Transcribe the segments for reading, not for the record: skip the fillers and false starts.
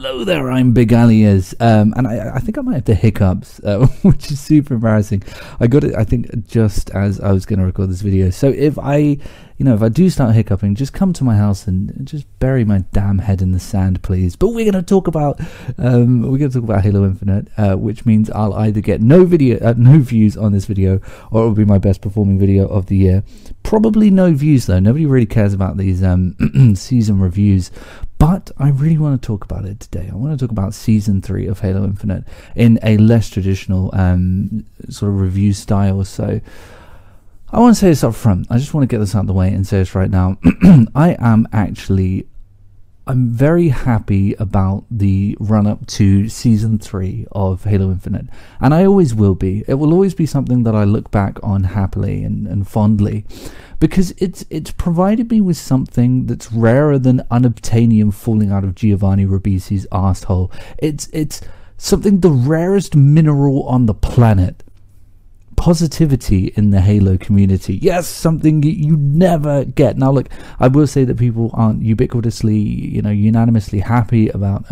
Hello there, I'm Big Alias, and I think I might have the hiccups, which is super embarrassing. I got it, I think, just as I was going to record this video. So if I do start hiccuping, just come to my house and just bury my damn head in the sand, please. But we're going to talk about Halo Infinite, which means I'll either get no views on this video, or it will be my best performing video of the year. Probably no views though. Nobody really cares about these season reviews. But I really want to talk about it today. I want to talk about Season 3 of Halo Infinite in a less traditional sort of review style. So I want to say this up front. I just want to get this out of the way and say this right now. I'm very happy about the run-up to Season 3 of Halo Infinite. And I always will be. It will always be something that I look back on happily and fondly. Because it's provided me with something that's rarer than unobtainium falling out of Giovanni Ribisi's arsehole. It's something, the rarest mineral on the planet. Positivity in the Halo community. Yes, something you never get. Now look, I will say that people aren't ubiquitously, unanimously happy about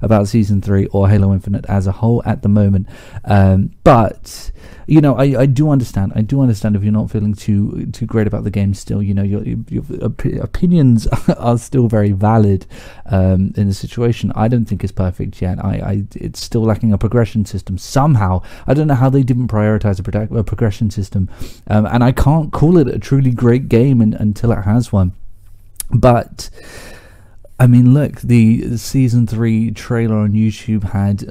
about Season 3 or Halo Infinite as a whole at the moment. But I do understand. I do understand if you're not feeling too great about the game still. Your opinions are still very valid in the situation. I don't think it's perfect yet. It's still lacking a progression system somehow. I don't know how they didn't prioritize a progression system, and I can't call it a truly great game until it has one. But I mean, look, the Season 3 trailer on YouTube had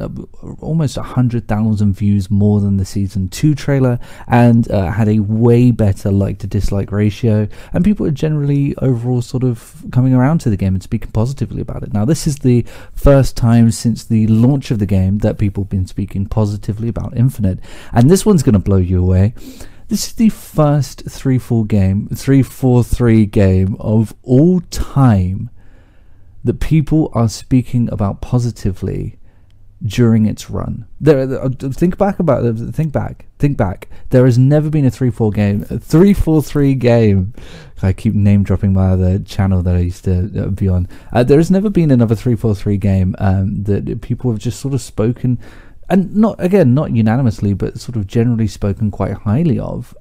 almost 100,000 views more than the Season 2 trailer, and had a way better like to dislike ratio, and people are generally overall sort of coming around to the game and speaking positively about it. Now, this is the first time since the launch of the game that people have been speaking positively about Infinite, and this one's going to blow you away. This is the first 343 game of all time that people are speaking about positively during its run. Think back. There has never been a 343 game. I keep name dropping my other channel that I used to be on. There has never been another 343 game that people have just sort of spoken, and not unanimously, but sort of generally spoken quite highly of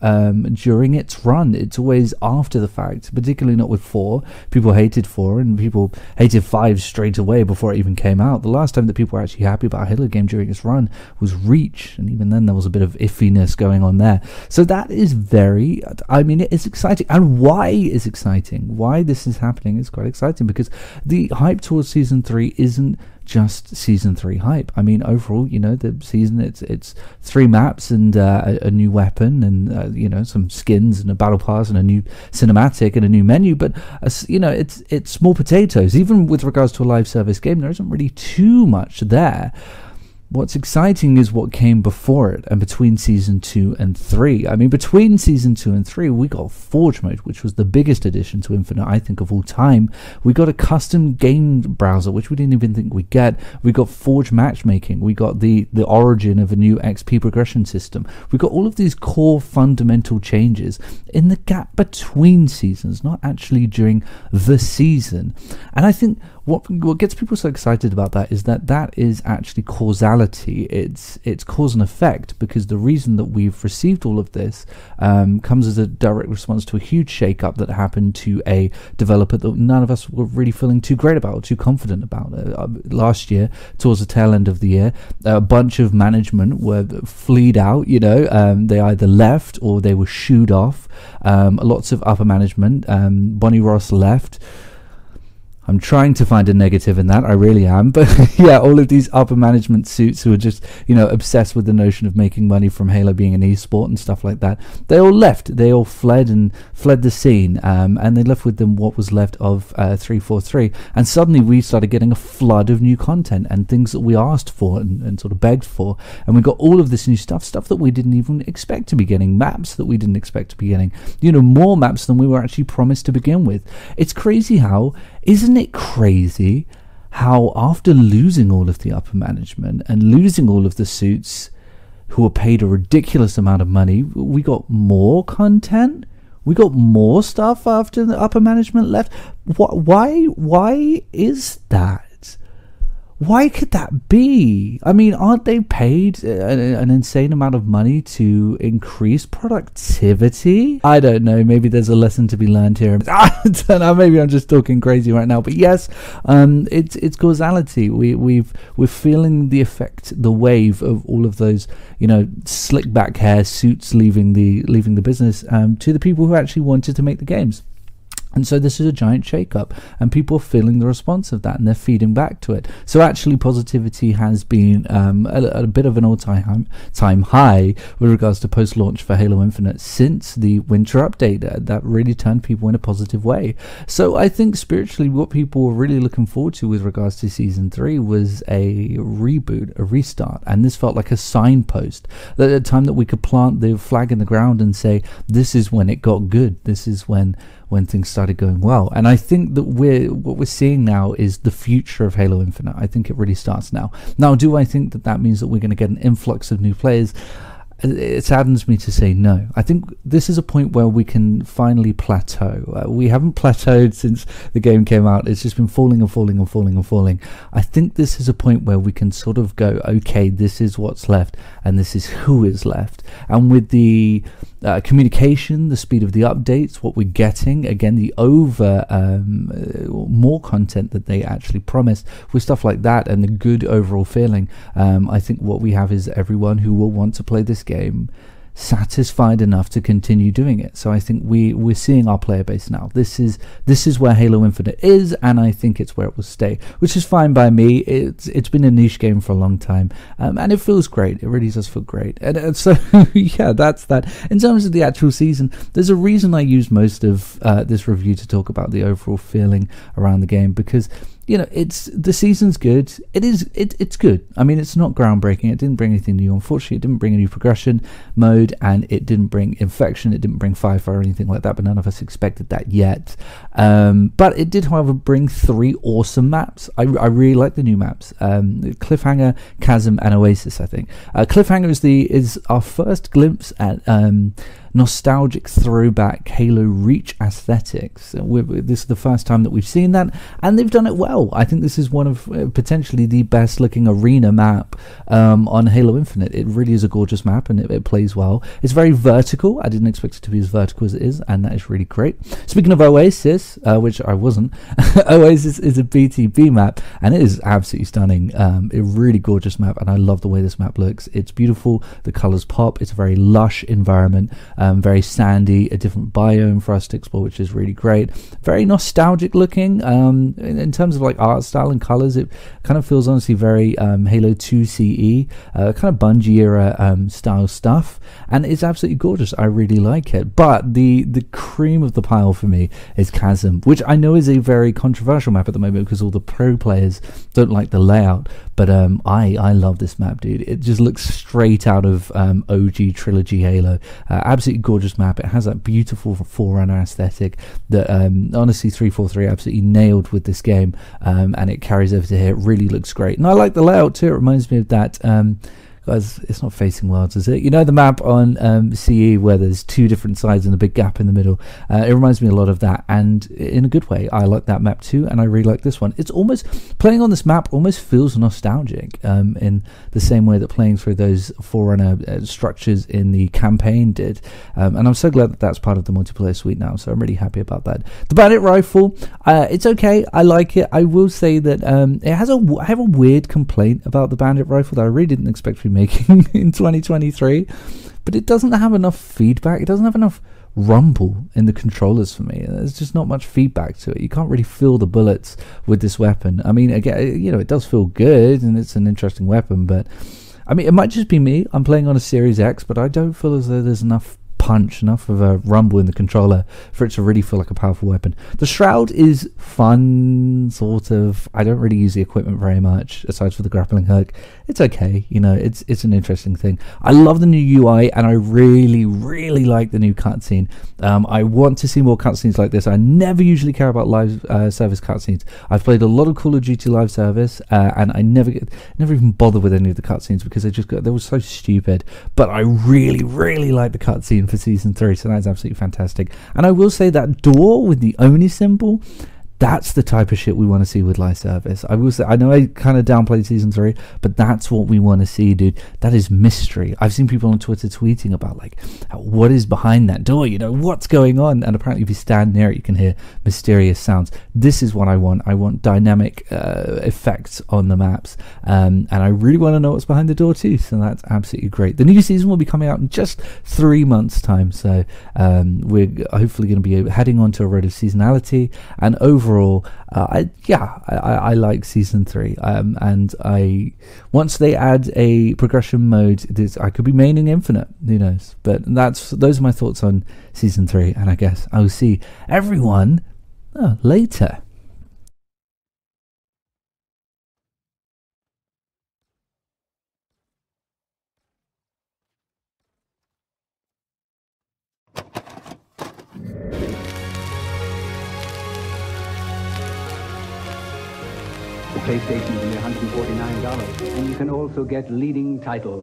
during its run. It's always after the fact, particularly not with 4. People hated 4, and people hated 5 straight away before it even came out. The last time that people were actually happy about a Halo game during its run was Reach, and even then there was a bit of iffiness going on there. So that is it is exciting. And why is exciting? Why this is happening is quite exciting, because the hype towards Season 3 isn't just Season 3 hype. I mean, overall, the season, it's 3 maps and a new weapon, and some skins and a battle pass and a new cinematic and a new menu. But it's small potatoes. Even with regards to a live service game, there isn't really too much there. What's exciting is what came before it and between Season 2 and 3. I mean, between Season 2 and 3, we got Forge Mode, which was the biggest addition to Infinite, I think, of all time. We got a custom game browser, which we didn't even think we'd get. We got Forge matchmaking. We got the origin of a new XP progression system. We got all of these core fundamental changes in the gap between seasons, not actually during the season. And I think what gets people so excited about that is that is actually causality. It's cause and effect, because the reason that we've received all of this comes as a direct response to a huge shake-up that happened to a developer that none of us were really feeling too great about, or too confident about. Last year, towards the tail end of the year, a bunch of management were fleed out. They either left or they were shooed off. Lots of upper management. Bonnie Ross left. I'm trying to find a negative in that, I really am, but yeah, all of these upper management suits who are just, obsessed with the notion of making money from Halo being an esport and stuff like that, they all left, they all fled the scene, and they left with them what was left of 343, and suddenly we started getting a flood of new content and things that we asked for and sort of begged for, and we got all of this new stuff that we didn't even expect to be getting, maps that we didn't expect to be getting, more maps than we were actually promised to begin with. It's crazy how, isn't it crazy how after losing all of the upper management and losing all of the suits who were paid a ridiculous amount of money, we got more content? We got more stuff after the upper management left? Why is that? Why could that be? I mean, aren't they paid an insane amount of money to increase productivity? I don't know. Maybe there's a lesson to be learned here. I don't know. Maybe I'm just talking crazy right now. But yes, it's causality. We're feeling the effect, the wave of all of those, slick back hair suits leaving the business to the people who actually wanted to make the games. And so this is a giant shake-up, and people are feeling the response of that, and they're feeding back to it. So actually positivity has been a bit of an all-time high with regards to post-launch for Halo Infinite since the winter update. That really turned people in a positive way. So I think spiritually what people were really looking forward to with regards to Season 3 was a reboot, a restart, and this felt like a signpost. At the time that we could plant the flag in the ground and say, this is when it got good, this is when things started going well. And I think that what we're seeing now is the future of Halo Infinite. I think it really starts now. Now, do I think that means that we're going to get an influx of new players? It saddens me to say no. I think this is a point where we can finally plateau. We haven't plateaued since the game came out. It's just been falling and falling and falling and falling. I think this is a point where we can sort of go, okay, this is what's left, and this is who is left. And with the communication, the speed of the updates, what we're getting, again, the more content that they actually promised with stuff like that, and the good overall feeling, I think what we have is everyone who will want to play this game satisfied enough to continue doing it. So I think we're seeing our player base now. This is where Halo Infinite is, and I think it's where it will stay, which is fine by me. It's been a niche game for a long time, and it feels great. It really does feel great. And so yeah, that's that. In terms of the actual season, there's a reason I use most of this review to talk about the overall feeling around the game, because the season's good. It's good. I mean, it's not groundbreaking. It didn't bring anything new. Unfortunately, it didn't bring a new progression mode, and it didn't bring infection. It didn't bring Firefire or anything like that, but none of us expected that yet. But it did, however, bring 3 awesome maps. I really like the new maps. Cliffhanger, Chasm, and Oasis, I think. Cliffhanger is our first glimpse at nostalgic throwback Halo Reach aesthetics. This is the first time that we've seen that, and they've done it well. I think this is one of potentially the best looking arena map on Halo Infinite. It really is a gorgeous map, and it plays well. It's very vertical. I didn't expect it to be as vertical as it is, and that is really great. Speaking of Oasis, which I wasn't, Oasis is a BTB map, and it is absolutely stunning. A really gorgeous map, and I love the way this map looks. It's beautiful. The colors pop. It's a very lush environment. Very sandy, a different biome for us to explore, which is really great. Very nostalgic looking in terms of like art style and colors. It kind of feels honestly very Halo 2 CE, kind of Bungie era style stuff, and it's absolutely gorgeous. I really like it. But the cream of the pile for me is Chasm, which I know is a very controversial map at the moment because all the pro players don't like the layout. But I love this map, dude. It just looks straight out of OG Trilogy Halo. Absolutely gorgeous map. It has that beautiful Forerunner aesthetic that honestly 343 absolutely nailed with this game, and it carries over to here. It really looks great, and I like the layout too. It reminds me of that guys, it's not Facing Worlds, is it? The map on CE where there's 2 different sides and a big gap in the middle. It reminds me a lot of that, and in a good way. I like that map too, and I really like this one. It's almost, playing on this map almost feels nostalgic in the same way that playing through those Forerunner structures in the campaign did. And I'm so glad that that's part of the multiplayer suite now, so I'm really happy about that. The Bandit Rifle, it's okay. I like it. I will say that I have a weird complaint about the Bandit Rifle that I really didn't expect to be making in 2023, but it doesn't have enough feedback. It doesn't have enough rumble in the controllers for me. There's just not much feedback to it. You can't really feel the bullets with this weapon. I mean, again, it does feel good and it's an interesting weapon, but I mean, it might just be me. I'm playing on a Series X, but I don't feel as though there's enough punch, enough of a rumble in the controller for it to really feel like a powerful weapon. The Shroud is fun, sort of. I don't really use the equipment very much, aside for the grappling hook. It's okay, it's an interesting thing. I love the new UI, and I really, really like the new cutscene. I want to see more cutscenes like this. I never usually care about live service cutscenes. I've played a lot of Call of Duty live service, and I never even bother with any of the cutscenes because they were so stupid. But I really, really like the cutscene for Season 3, so that's absolutely fantastic. And I will say that door with the Oni symbol, That's the type of shit we want to see with live service. I will say, I know I kind of downplayed season 3, but that's what we want to see, dude. That is mystery. I've seen people on Twitter tweeting about, like, what is behind that door, you know, what's going on? And apparently if you stand near it, you can hear mysterious sounds. This is what I want. I want dynamic effects on the maps, and I really want to know what's behind the door too, so that's absolutely great. The new season will be coming out in just 3 months time, so we're hopefully going to be heading on to a road of seasonality, and overall I like season 3, and once they add a progression mode, I could be maining infinite, who knows. But those are my thoughts on season 3, and I guess I will see everyone later. The PlayStation is only $149, and you can also get leading titles.